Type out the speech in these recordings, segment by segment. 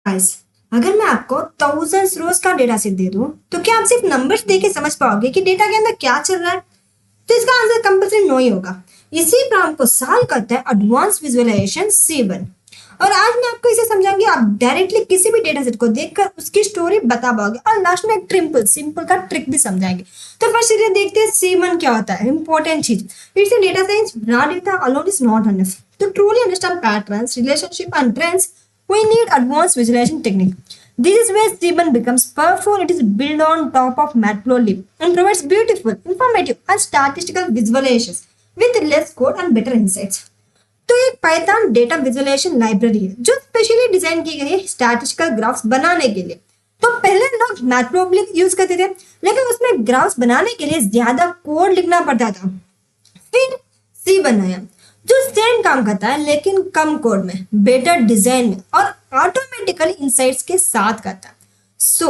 Guys, अगर मैं आपको थाउजेंड्स रोज का डेटा सेट दे दूं तो क्या आप सिर्फ नंबर्स देख के समझ पाओगे कि डेटा के अंदर क्या चल रहा है? तो इसका आंसर कंपल्सरी नो ही होगा। इसी प्रॉब्लम को सॉल्व करता है एडवांस विजुअलाइजेशन C1। और आज मैं आपको इसे समझाऊंगी। आप डायरेक्टली किसी भी डेटा सेट को देखकर उसकी स्टोरी बता पाओगे और लास्ट में एक ट्रिम्पल सिंपल का ट्रिक भी समझाएंगे। तो फर्स्ट चलिए देखते हैं C1 क्या होता है। इंपॉर्टेंट चीज, it's a data science. Raw data alone is not enough to truly understand patterns, relationship, and trends. We need advanced visualization technique. This is where C1 becomes powerful. It is built on top of Matplotlib and provides beautiful, informative, and statistical visualizations with less code and better insights. तो एक Python data visualisation library है जो specially design की गई है statistical graphs बनाने के लिए। तो पहले लोग मैटप्लोट्लिब यूज करते थे, लेकिन उसमें ग्राफ्स बनाने के लिए ज्यादा कोड लिखना पड़ता था। फिर सी बनाया जो सेम काम करता है लेकिन कम कोड में, बेटर डिजाइन में और ऑटोमेटिकली इंसाइट्स के साथ करता है। सो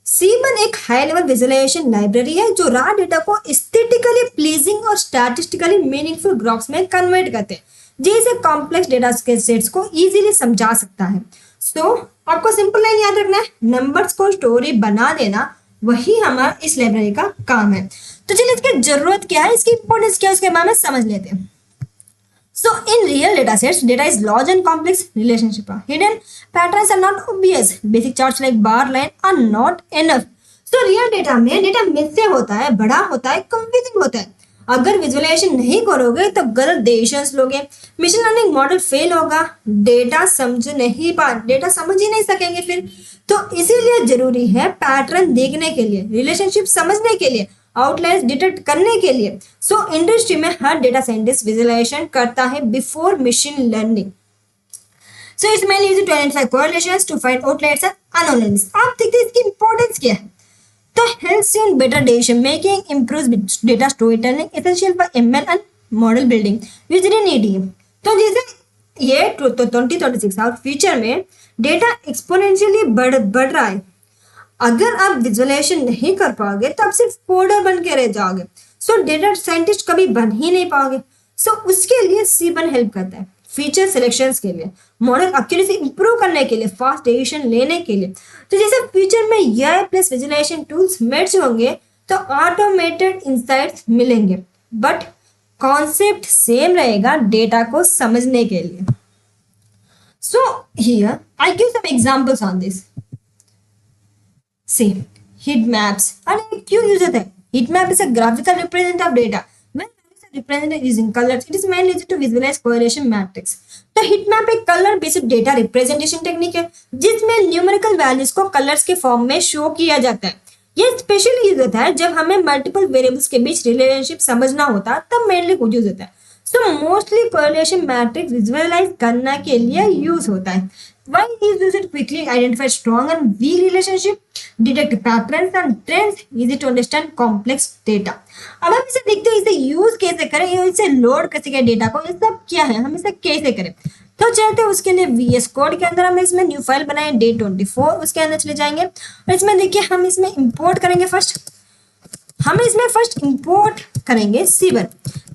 C1 एक हाई लेवल विजुअलाइजेशन लाइब्रेरी है जो रॉ डेटा को एस्थेटिकली प्लीजिंग और स्टैटिस्टिकली मीनिंगफुल ग्राफ्स में कन्वर्ट करते हैं, जिसे कॉम्प्लेक्स डेटा के सेट्स को इजीली समझा सकता है। सो आपको सिंपल लाइन याद रखना है, नंबर्स को स्टोरी बना देना, वही हमारा इस लाइब्रेरी का काम है। तो चलिए इसकी जरूरत क्या है, इसकी इंपॉर्टेंस क्या है, उसके बारे में समझ लेते हैं। So in real data sets, data is large and complex. Relationship are hidden. Patterns are not obvious. Basic charts like bar line are not enough. So real data में डेटा मिससे होता है, बड़ा होता है, कंफ्यूजिंग होता है। अगर विजुअलाइजेशन नहीं करोगे तो गलत डिसीजंस लोगे, मशीन लर्निंग मॉडल फेल होगा, डेटा समझ ही नहीं सकेंगे फिर। तो इसीलिए जरूरी है पैटर्न देखने के लिए, रिलेशनशिप समझने के लिए, आउटलायर्स डिटेक्ट करने के लिए। सो इंडस्ट्री में हर डेटा साइंटिस्ट विजुअलाइजेशन करता है before machine learning. So it's mainly used to identify correlations, to find outliers and anomalies. आप देखते हैं इसकी इंपॉर्टेंस क्या है। तो helps in better decision making, improves data story telling, essential for ML and model building used in EDM। तो जैसे ये 2026 और फ्यूचर में डेटा एक्सपोनेंशियली बढ़ रहा है। अगर आप विजुअलाइजेशन नहीं कर पाओगे तो आप सिर्फ कोडर बन के रह जाओगे। सो डेटा साइंटिस्ट कभी बन ही नहीं पाओगे। सो उसके लिए C1 हेल्प करता है फीचर सिलेक्शंस के लिए, मॉडल एक्यूरेसी इंप्रूव करने के लिए, फास्ट डिसीजन लेने के लिए। तो जैसे फ्यूचर में AI plus visualisation tools merge होंगे तो ऑटोमेटेड इंसाइट्स मिलेंगे, बट कॉन्सेप्ट सेम रहेगा डेटा को समझने के लिए। So here I give some examples on this. See, heat maps. And क्यों यूज होता है? Heat map is a graphical representation of data. When values are represented using colors, it is mainly used to visualize correlation matrix. तो heat map एक colour based data representation technique है जिसमें numerical values को colours के form में show किया जाता है। ये स्पेशली यूज होता है जब हमें मल्टीपल वेरिएबल्स के बीच रिलेशनशिप समझना होता है, तब मेनली यूज होता है। So mostly correlation matrix visualise करने के लिए यूज होता है। Why is used to quickly identify strong and weak relationship, detect patterns and trends, easy to understand complex data। अब हम इसे देखते हैं, इसे यूज कैसे करें, इसे लोड कैसे करें डेटा को, ये सब क्या है, हम इसे कैसे करें। तो चलते हैं उसके लिए VS कोड के अंदर हम इसमें न्यू फाइल बनाए डे 24, उसके अंदर चले जाएंगे और इसमें देखिए हम इसमें इंपोर्ट करेंगे। हम इसमें फर्स्ट इंपोर्ट करेंगे C1।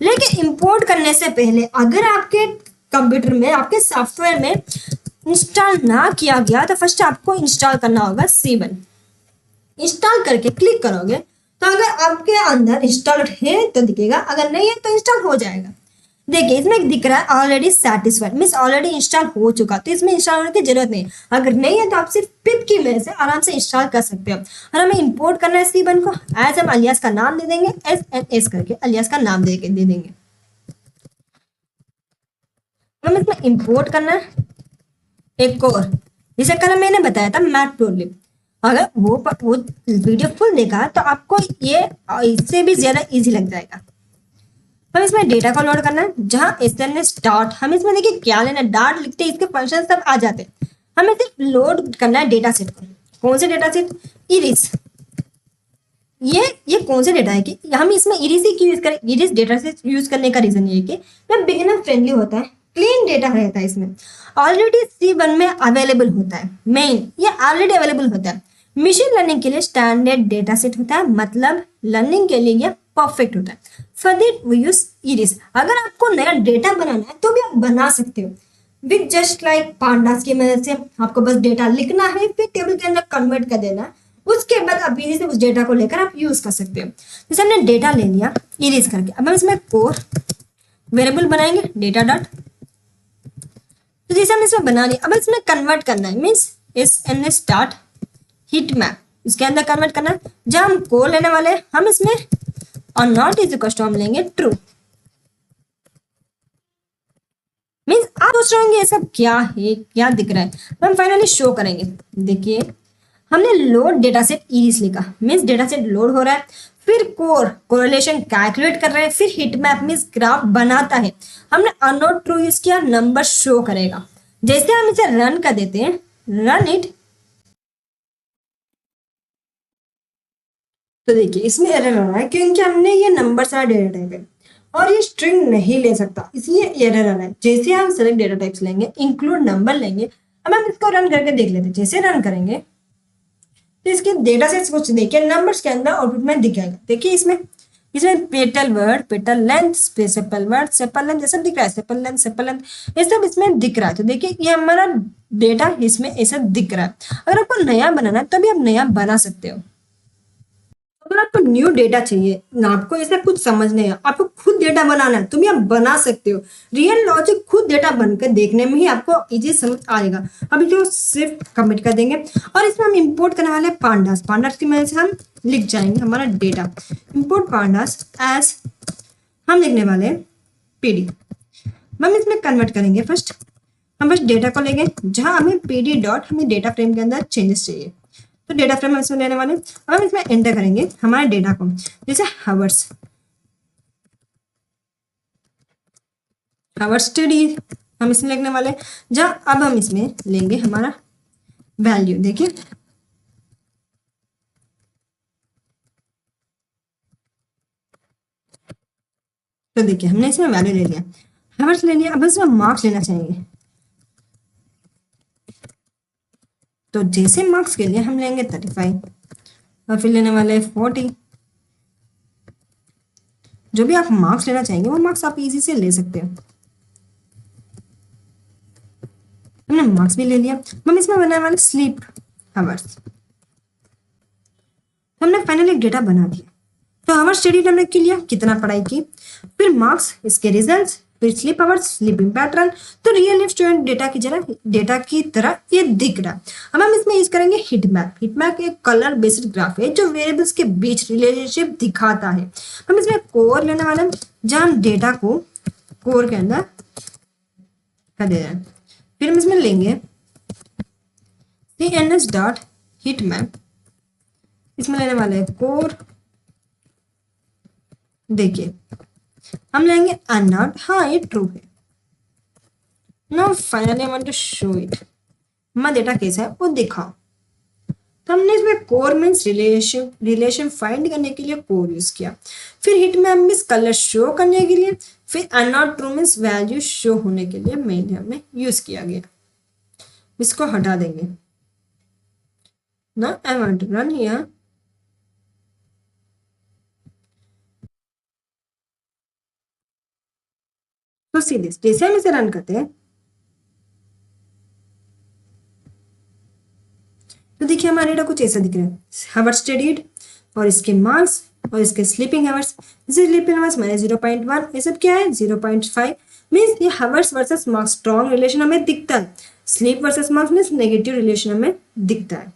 लेकिन इंपोर्ट करने से पहले अगर आपके कंप्यूटर में, आपके सॉफ्टवेयर में इंस्टॉल ना किया गया तो फर्स्ट आपको इंस्टॉल करना होगा C1। इंस्टॉल करके क्लिक करोगे तो अगर आपके अंदर इंस्टॉल है तो दिखेगा, अगर नहीं है तो इंस्टॉल हो जाएगा। देखिए इसमें दिख रहा है already satisfied, means already install हो चुका, तो इसमें इंस्टॉल होने की जरूरत नहीं। अगर नहीं है तो आप सिर्फ पिप की मदद से आराम से इंस्टॉल कर सकते हो। और हमें इंपोर्ट करना है C1 को, एज हम अलियास का नाम दे देंगे, SNS करके अलियास का नाम दे देंगे। हम इसमें इंपोर्ट करना है एक और, जिसे कल मैंने बताया था मैटप्लोट्लिब। अगर वो वीडियो फुल देखा तो आपको ये इससे भी ज्यादा इजी लग जाएगा। हम इसमें डेटा को लोड करना है, जहां SNS डॉट, हम इसमें देखिए क्या लेना, डॉट लिखते हैं, इसके फंक्शन सब आ जाते हैं। हमें सिर्फ लोड करना है डेटा सेट को। कौन से डेटा सेट? इरिस। ये कौन से डेटा है कि हम इसमें इरिस ही क्यों यूज करें? इरिस डेटा सेट यूज करने का रीजन ये है कि ये बिगिनर फ्रेंडली होता है, क्लीन डेटा रहता है, इसमें ऑलरेडी C1 में अवेलेबल होता है। मेन ये ऑलरेडी अवेलेबल होता है। मशीन लर्निंग के लिए स्टैंडर्ड डेटा सेट होता है, मतलब लर्निंग के लिए ये परफेक्ट होता है। For that we use iris. अगर आपको नया डेटा बनाना है तो भी आप बना सकते हो। विथ जस्ट लाइक पांडास की मदद से आपको बस डेटा लिखना है, फिर टेबल के अंदर कन्वर्ट कर देना है। उसके बाद आप इजी से उस डेटा को लेकर आप यूज कर सकते हो। जैसे हमने डेटा ले लिया इरेज करके, अब हम इसमें कोर वेरिएबल बनाएंगे डेटा डॉट। तो जैसे हम इसमें बना लिया, अब इसमें कन्वर्ट करना है, मीन्स इस एन स्टार्ट हीट मैप इसके अंदर कन्वर्ट करना है। जब हम कोर लेने वाले हैं, हम इसमें और नॉट इज इक्वल टू हम लेंगे ट्रू। मीन्स आप सोच रहे होंगे ये सब क्या है, क्या दिख रहा है, तो हम फाइनली शो करेंगे। देखिए हमने लोड डेटा सेट इरिस लिखा, मीन्स डेटा सेट लोड हो रहा है, फिर कोर कोरिलेशन कैलकुलेट कर रहे हैं, फिर हिट मैप मीन्स ग्राफ बनाता है। हमने अननोन ट्रू यूज किया, नंबर शो करेगा। जैसे हम इसे रन कर देते हैं, रन इट, तो देखिए इसमें एरर हो रहा है क्योंकि हमने ये नंबर सारा डेटा टाइप है और ये स्ट्रिंग नहीं ले सकता, इसलिए एरर आ रहा है। जैसे हम सेलेक्ट डेटा टाइप्स लेंगे, इंक्लूड नंबर लेंगे, अब हम इसको रन करके देख लेते हैं। जैसे रन करेंगे तो इसके डेटा सेट्स कुछ देखिए नंबर्स के अंदर आउटपुट में दिखाएगा। देखिए इसमें petal word, petal length, sepal word, sepal length, ये सब दिख रहा है, सेपल लेंथ, सेपल लेंथ, ये सब इसमें दिख रहा है। तो देखिए ये हमारा डेटा इसमें ऐसा दिख रहा है। अगर आपको नया बनाना है तो भी आप नया बना सकते हो। अगर आपको न्यू डेटा चाहिए ना, आपको ऐसा कुछ समझ नहीं है, आपको खुद डेटा बनाना है तो भी आप बना सकते हो। रियल लॉजिक खुद डेटा बनकर देखने में ही आपको इजी समझ आएगा। अभी जो सिर्फ कमिट कर देंगे और इसमें हम इंपोर्ट करने वाले हैं पांडास। पांडास की मदद से हम लिख जाएंगे हमारा डेटा, इंपोर्ट पांडास एज हम लिखने वाले हैं पीडी। हम इसमें कन्वर्ट करेंगे। फर्स्ट हम बस डेटा को लेंगे, जहां हमें पीडी डॉट हमें डेटा फ्रेम के अंदर चेंजेस चाहिए, तो डेटा फ्रेम हम इसमें लेने वाले हैं। अब हम इसमें एंटर करेंगे हमारे डेटा को, जैसे हावर्स, हावर्स टीडी हम इसमें लिखने वाले हैं। जहाँ अब हम इसमें लेंगे हमारा वैल्यू। देखिए तो देखिए हमने इसमें वैल्यू ले लिया, हावर्स ले लिया। अब इसमें मार्क्स लेना चाहेंगे, तो जैसे मार्क्स के लिए हम लेंगे 35 और फिर लेने वाले 40। जो भी आप मार्क्स लेना चाहेंगे वो मार्क्स आप इजी से ले सकते हो। हमने मार्क्स भी ले लिया। हम इसमें बनाने वाले स्लीप आवर्स, हमने फाइनली एक डेटा बना दिया। तो आवर्स स्टडी हमने की लिया, कितना पढ़ाई की, फिर मार्क्स, इसके रिजल्ट्स, फिर स्लीप आवर्स, स्लीपिंग पैटर्न। तो रियल लाइफ स्टूडेंट डेटा की तरह ये दिख रहा है। अब हम इसमें यूज करेंगे हिट मैप। हिट मैप एक कलर बेस्ड ग्राफ है जो वेरिएबल्स के बीच रिलेशनशिप दिखाता है। हम इसमें कोर लेने वाले हैं, जहां हम डेटा को कोर के अंदर कर दे रहे हैं। फिर हम इसमें लेंगे CNS डॉट हिट मैप, इसमें लेने वाले हैं कोर। देखिए हम लेंगे अननोन, हाँ ये ट्रू है। Now finally I want to show it, हमारा डेटा कैसा है वो दिखाओ। तो हमने इसमें कोर मीन्स रिलेशन फाइंड करने के लिए कोर यूज किया, फिर hit map means colour show करने के लिए, फिर unknown true means value show होने के लिए मेनली हमें यूज किया गया। इसको हटा देंगे ना, I want to run here. तो सी दिस, जैसे हम इसे रन करते हैं तो देखिए हमारा डेटा कुछ ऐसा दिख रहा है, हावर्स स्टडीड और इसके मार्क्स और इसके स्लीपिंग आवर्स। जैसे स्लीपिंग आवर्स मैंने 0.1, ये सब क्या है 0.5। मीन्स ये hours versus marks strong relation हमें दिखता है, sleep versus marks means negative relation हमें दिखता है।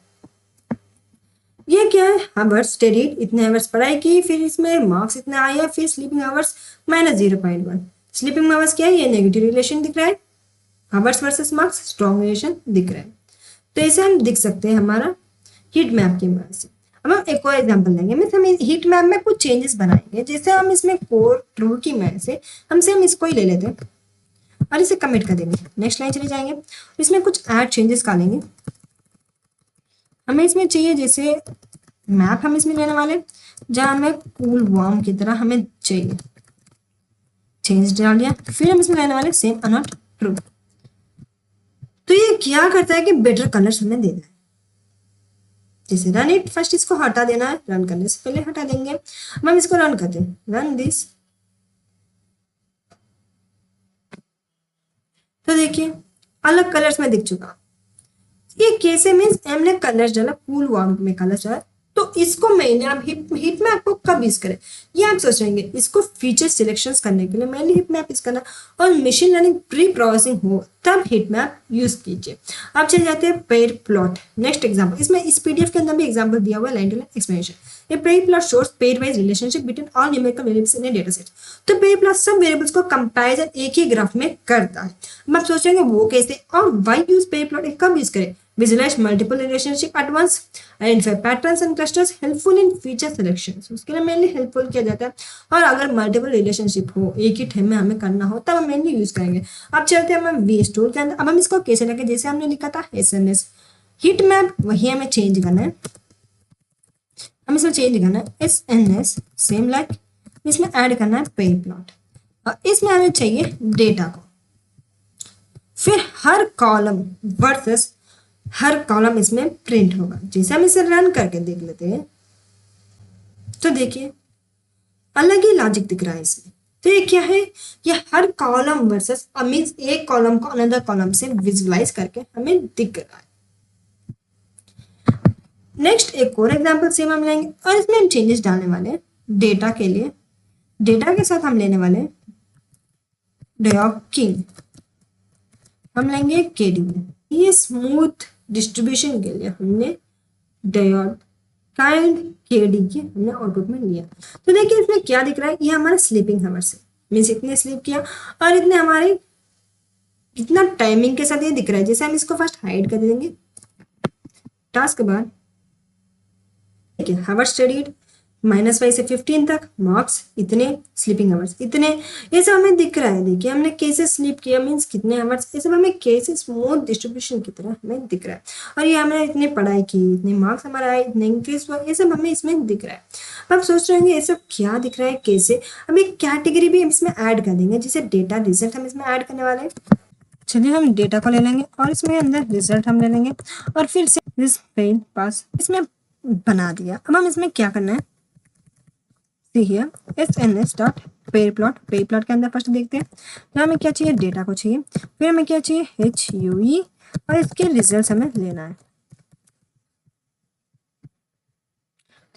ये क्या है, हावर्स स्टडीड, इतने आवर्स पढ़ाई की, फिर इसमें मार्क्स इतने आया, फिर sleeping hours minus 0.1। Sleeping hours क्या है, ये नेगेटिव रिलेशन दिख रहा है, hours versus marks strong relation दिख रहा है। तो ऐसे हम दिख सकते हैं हमारा हीट मैप की मदद से। अब हम एक और एग्जांपल लेंगे, मीन्स हम हीट मैप में कुछ चेंजेस बनाएंगे। जैसे हम इसमें कोर ट्रू की मदद से हम इसको ही ले लेते हैं और इसे कमिट कर देंगे, नेक्स्ट लाइन चले जाएंगे, इसमें कुछ ऐड चेंजेस कर लेंगे। हमें इसमें चाहिए जैसे मैप हम इसमें लेने वाले, जहां हमें कूल वार्म की तरह हमें चाहिए, चेंज डाल दिया। फिर हम इसमें लेने वाले सेम अनॉट ट्रू। तो ये क्या करता है कि बेटर कलर्स हमें देता है। जैसे रन इट, फर्स्ट इसको हटा देना है, रन करने से पहले हटा देंगे। हम इसको रन करते हैं, रन दिस। तो देखिए अलग कलर्स में दिख चुका। ये कैसे मीन्स हमने कलर्स डाला, कूल वार्म में कलर्स डाला, तो इसको मैंने अब हीट मैप को कब यूज करें, ये आप सोच रहेंगे। इसको फीचर सिलेक्शंस करने के लिए मैंने हीट मैप यूज करना, और मशीन लर्निंग प्री प्रोसेसिंग हो तब हीट मैप यूज कीजिए। अब चले जाते हैं पेयर प्लॉट। नेक्स्ट एग्जांपल, इसमें इस पीडीएफ के अंदर भी एग्जांपल दिया हुआ है, लाइन टू लाइन एक्सप्लेनेशन। ये pair plot shows pair wise relationship between all numerical variables in A data set. तो पेयर प्लॉट सब वेरिएबल्स को कंपैरिजन एक ही ग्राफ में करता है। अब आप सोचेंगे वो कैसे, और व्हाई यूज पेयर प्लॉट, कब यूज करें, visualize multiple relationship at once, identify patterns and clusters, helpful in feature selections, उसके लिए मेनली हेल्पफुल किया जाता है। और अगर मल्टीपल रिलेशनशिप हो, एक ही टाइम में हमें करना हो, तब हम मेनली यूज करेंगे। अब चलते हैं हम वी स्टोर के अंदर। अब हम इसको कैसे लगे, जैसे हमने लिखा था एसएनएस हीट मैप, वही हमें चेंज करना है। हम इसमें चेंज करना है एसएनएस सेम लाइक, इसमें ऐड करना है पेयर प्लॉट, और इसमें हमें चाहिए डेटा को। फिर हर कॉलम वर्सेस हर कॉलम इसमें प्रिंट होगा। जैसे हम इसे रन करके देख लेते हैं, तो देखिए अलग ही लॉजिक दिख रहा है इसमें। तो ये क्या है, ये हर कॉलम वर्सेस मीन्स एक कॉलम को अनदर कॉलम से विजुलाइज करके हमें दिख रहा है। नेक्स्ट एक और एग्जांपल सेम हम लेंगे, और इसमें हम चेंजेस डालने वाले डेटा के लिए। डेटा के साथ हम लेने वाले डायोड किंग, हम लेंगे केडी। ये स्मूथ डिस्ट्रीब्यूशन के लिए हमने डायोड काइंड केडी की हमने आउटपुट में लिया। तो देखिए इसमें क्या दिख रहा है, ये हमारा स्लीपिंग हावर से मीन्स इतने स्लीप किया, और इतने हमारे कितना टाइमिंग के साथ ये दिख रहा है। जैसे हम इसको फर्स्ट हाइड कर देंगे टास्क के बाद, देखिए हावर स्टडीड -5 से 15 तक, मार्क्स इतने, स्लीपिंग आवर्स इतने, ये सब हमें दिख रहा है। देखिए हमने कैसे स्लीप किया मीन्स कितने आवर्स, ये सब हमें कैसे स्मूथ डिस्ट्रीब्यूशन की तरह हमें दिख रहा है। और ये हमने इतने पढ़ाई की, इतने मार्क्स हमारा आए, इतने इंक्रीज हुआ, ये सब हमें इसमें दिख रहा है। अब आप सोच रहे होंगे ये सब क्या दिख रहा है कैसे, हम एक कैटेगरी भी इसमें ऐड कर देंगे, जैसे डेटा रिजल्ट हम इसमें ऐड करने वाले हैं। चलिए हम डेटा को ले लेंगे और इसमें अंदर रिजल्ट हम ले लेंगे, और फिर से दिस फेल पास इसमें बना दिया। अब हम इसमें क्या करना है, see here sns dot pair plot, pair plot के अंदर फर्स्ट देखते हैं, तो हमें क्या चाहिए, डेटा को चाहिए, फिर हमें क्या चाहिए HUE, और इसके रिजल्ट्स हमें लेना है।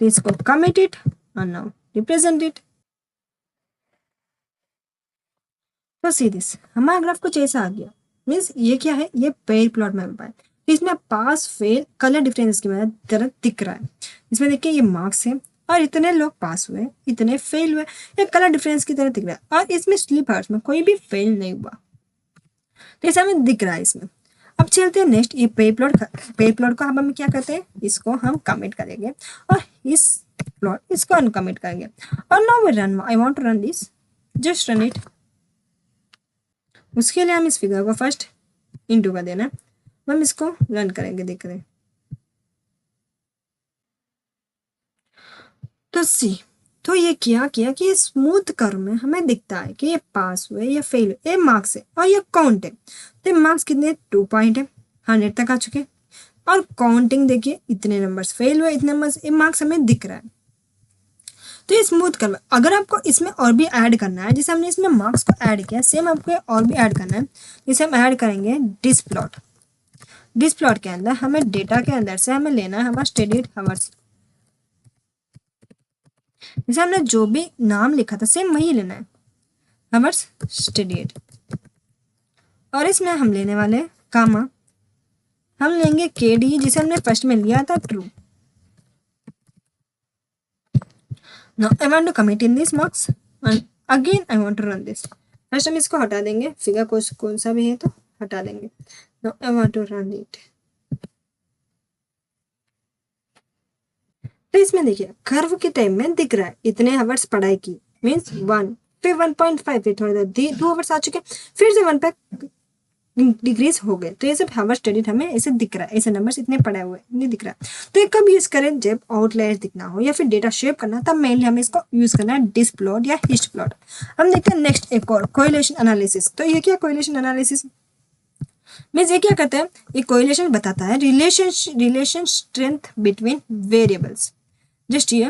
तो इसको कमिट इट और नाउ रिप्रेजेंट इट। तो सी दिस हमारा ग्राफ कुछ ऐसा आ गया। मीन्स ये क्या है, ये पेयर प्लॉट में है, तो इसमें पास फेल कलर डिफरेंस की वजह तरह दिख रहा है। इसमें देखिए ये मार्क्स है, और इतने लोग पास हुए, इतने फेल हुए, ये कलर डिफरेंस की तरह दिख रहा है। और इसमें स्लीप आवर्स में कोई भी फेल नहीं हुआ, तो ऐसा हमें दिख रहा है इसमें। अब चलते हैं नेक्स्ट, ये पेयर प्लॉट को हम क्या करते हैं, इसको हम कमिट करेंगे, और इस प्लॉट इसको अनकमिट करेंगे। और now we run, I want to run this, just run it. उसके लिए हम इस फिगर को फर्स्ट इनटू कर देना, हम इसको रन करेंगे, देख रहे हैं। तो सी, तो ये क्या किया कि स्मूथ कर्व में हमें दिखता है कि ये पास हुए या फेल हुए, ये मार्क्स है और ये काउंट है। तो मार्क्स कितने, 2 पॉइंट है, 100 तक आ चुके, और काउंटिंग देखिए इतने नंबर्स फेल हुए, इतने नंबर्स, ये मार्क्स हमें दिख रहा है। तो ये स्मूथ कर्व। अगर आपको इसमें और भी ऐड करना है, जैसे हमने इसमें मार्क्स को ऐड किया, सेम आपको और भी ऐड करना है। जैसे हम ऐड करेंगे डिस्प्लॉट, डिस्प्लॉट के अंदर हमें डेटा के अंदर से हमें लेना है हमारा स्टडीड हावर्स। जैसे हमने जो भी नाम लिखा था सेम वही लेना है, हावर्स स्टडीड। और इसमें हम लेने वाले कामा, हम लेंगे केडी, जिसे हमने फर्स्ट में लिया था true. Now I want to commit in this marks and again I want to run this. First हम इसको हटा देंगे, फिगर कौन सा भी है तो हटा देंगे। Now I want to run it. तो इसमें देखिए कर्व के टाइम में दिख रहा है इतने आवर्स पढ़ाई की, मीन्स 1, फिर 1.5, फिर थोड़ी देर 2 आवर्स आ चुके, फिर से 1 पे डिक्रीज हो गए। तो ये सब हावर स्टडीड हमें ऐसे दिख रहा है, ऐसे नंबर्स इतने पड़े हुए नहीं दिख रहा है। तो ये कब यूज करें, जब आउटलायर्स दिखना हो या फिर डेटा शेप करना, तब मेनली हमें इसको यूज करना है डिस्प्लॉट या हिस्ट प्लॉट। हम देखते हैं नेक्स्ट एक और कोरिलेशन एनालिसिस। तो ये क्या कोरिलेशन एनालिसिस मीन्स, ये क्या कहते हैं, ये कोरिलेशन बताता है relation strength between variables. Just ये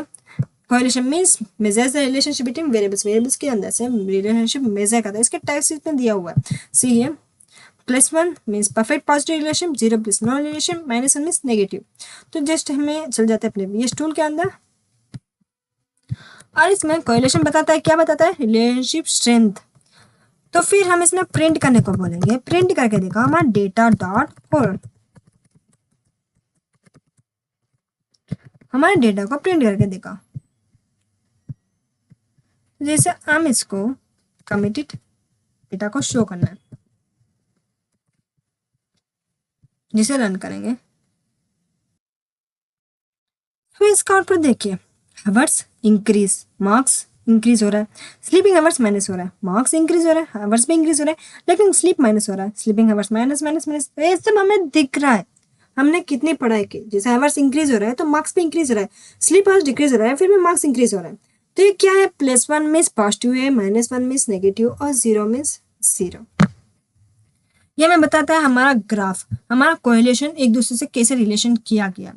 correlation means measures the relationship between variables, variables के अंदर से रिलेशनशिप मेजर करता है। इसके टाइप्स इसमें दिया हुआ है, see +1 means perfect positive relation, 0 means no relation, -1 means negative. तो जस्ट हमें चल जाते हैं अपने VS टूल के अंदर और इसमें कोरिलेशन बताता है, क्या बताता है, रिलेशनशिप स्ट्रेंथ। तो फिर हम इसमें प्रिंट करने को बोलेंगे, प्रिंट करके देखा हमारा डेटा डॉट फोर, हमारे डेटा को प्रिंट करके देखा। जैसे हम इसको कमिटेड डेटा को शो करना है, जिसे रन करेंगे तो इसका आउटपुट देखिए, आवर्स इंक्रीज, मार्क्स इंक्रीज हो रहा है, स्लीपिंग आवर्स माइनस हो रहा है, मार्क्स इंक्रीज हो रहा है, आवर्स भी इंक्रीज हो रहा है, लेकिन स्लीप माइनस हो रहा है, sleeping hours minus minus minus, ये सब हमें दिख रहा है। हमने कितनी पढ़ाई की, जैसे आवर्स इंक्रीज हो रहा है तो मार्क्स भी इंक्रीज हो रहा है, स्लीप आवर्स डिक्रीज हो रहा है फिर भी मार्क्स इंक्रीज हो रहा है। तो ये क्या है, +1 मीन्स पॉजिटिव है, -1 मीन्स नेगेटिव और 0 मीन्स 0। ये हमें बताता है हमारा ग्राफ, हमारा कोरिलेशन एक दूसरे से कैसे रिलेशन किया गया।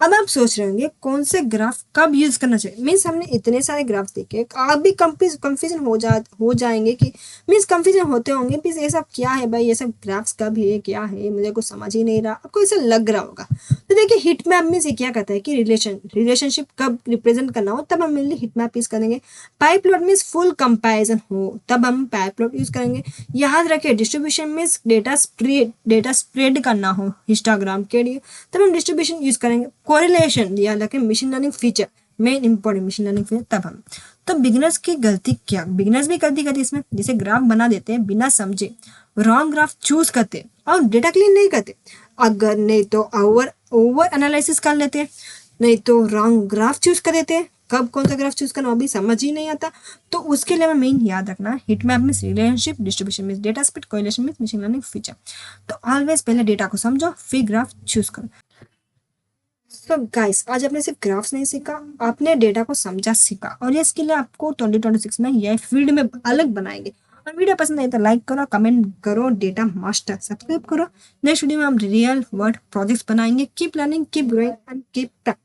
अब आप सोच रहे होंगे कौन से ग्राफ कब यूज करना चाहिए, मीन्स हमने इतने सारे ग्राफ देखे, आप भी कंफ्यूजन हो जाएंगे कि मीन्स कंफ्यूजन होते होंगे मीन्स ये सब क्या है भाई, ये सब ग्राफ्स कब है, क्या है, मुझे कुछ समझ ही नहीं रहा, आपको ऐसा लग रहा होगा। तो देखिए हिट मैप में से क्या कहता है कि रिलेशनशिप कब रिप्रेजेंट करना हो तब हम मेनली हिट मैप यूज करेंगे। Pipe plot means full comparison हो तब हम पाइप प्लॉट यूज करेंगे। याद रखिए डिस्ट्रीब्यूशन मीन्स डेटा स्प्रेड करना हो हिस्टोग्राम के लिए तब हम डिस्ट्रीब्यूशन यूज करेंगे। कोरिलेशन याद रखें machine learning feature, main important machine learning feature तब हम। तो बिगिनर्स की गलती क्या, बिगिनर्स भी गलती करते इसमें, जैसे ग्राफ बना देते हैं बिना समझे, रॉन्ग ग्राफ चूज करते और डेटा क्लीन नहीं करते, अगर नहीं तो ओवर एनालिसिस कर लेते, नहीं तो रॉन्ग ग्राफ चूज कर देते, कब कौन सा ग्राफ चूज करना वो भी समझ ही नहीं आता। तो उसके लिए हमें मेन याद रखना, हिट मैप में रिलेशनशिप, डिस्ट्रीब्यूशन में डेटा स्पीड, कोरिलेशन में मशीन लर्निंग फीचर। तो ऑलवेज पहले डेटा को समझो फिर ग्राफ चूज करो। तो गाइस आज आपने सिर्फ ग्राफ्स नहीं सीखा, आपने डेटा को समझा सीखा और ये स्किल आपको 2026 में ये फील्ड में अलग बनाएंगे। और वीडियो पसंद आए तो लाइक करो, कमेंट करो, डेटा मास्टर सब्सक्राइब करो। नेक्स्ट वीडियो में हम रियल वर्ल्ड प्रोजेक्ट्स बनाएंगे। Keep learning, keep growing and keep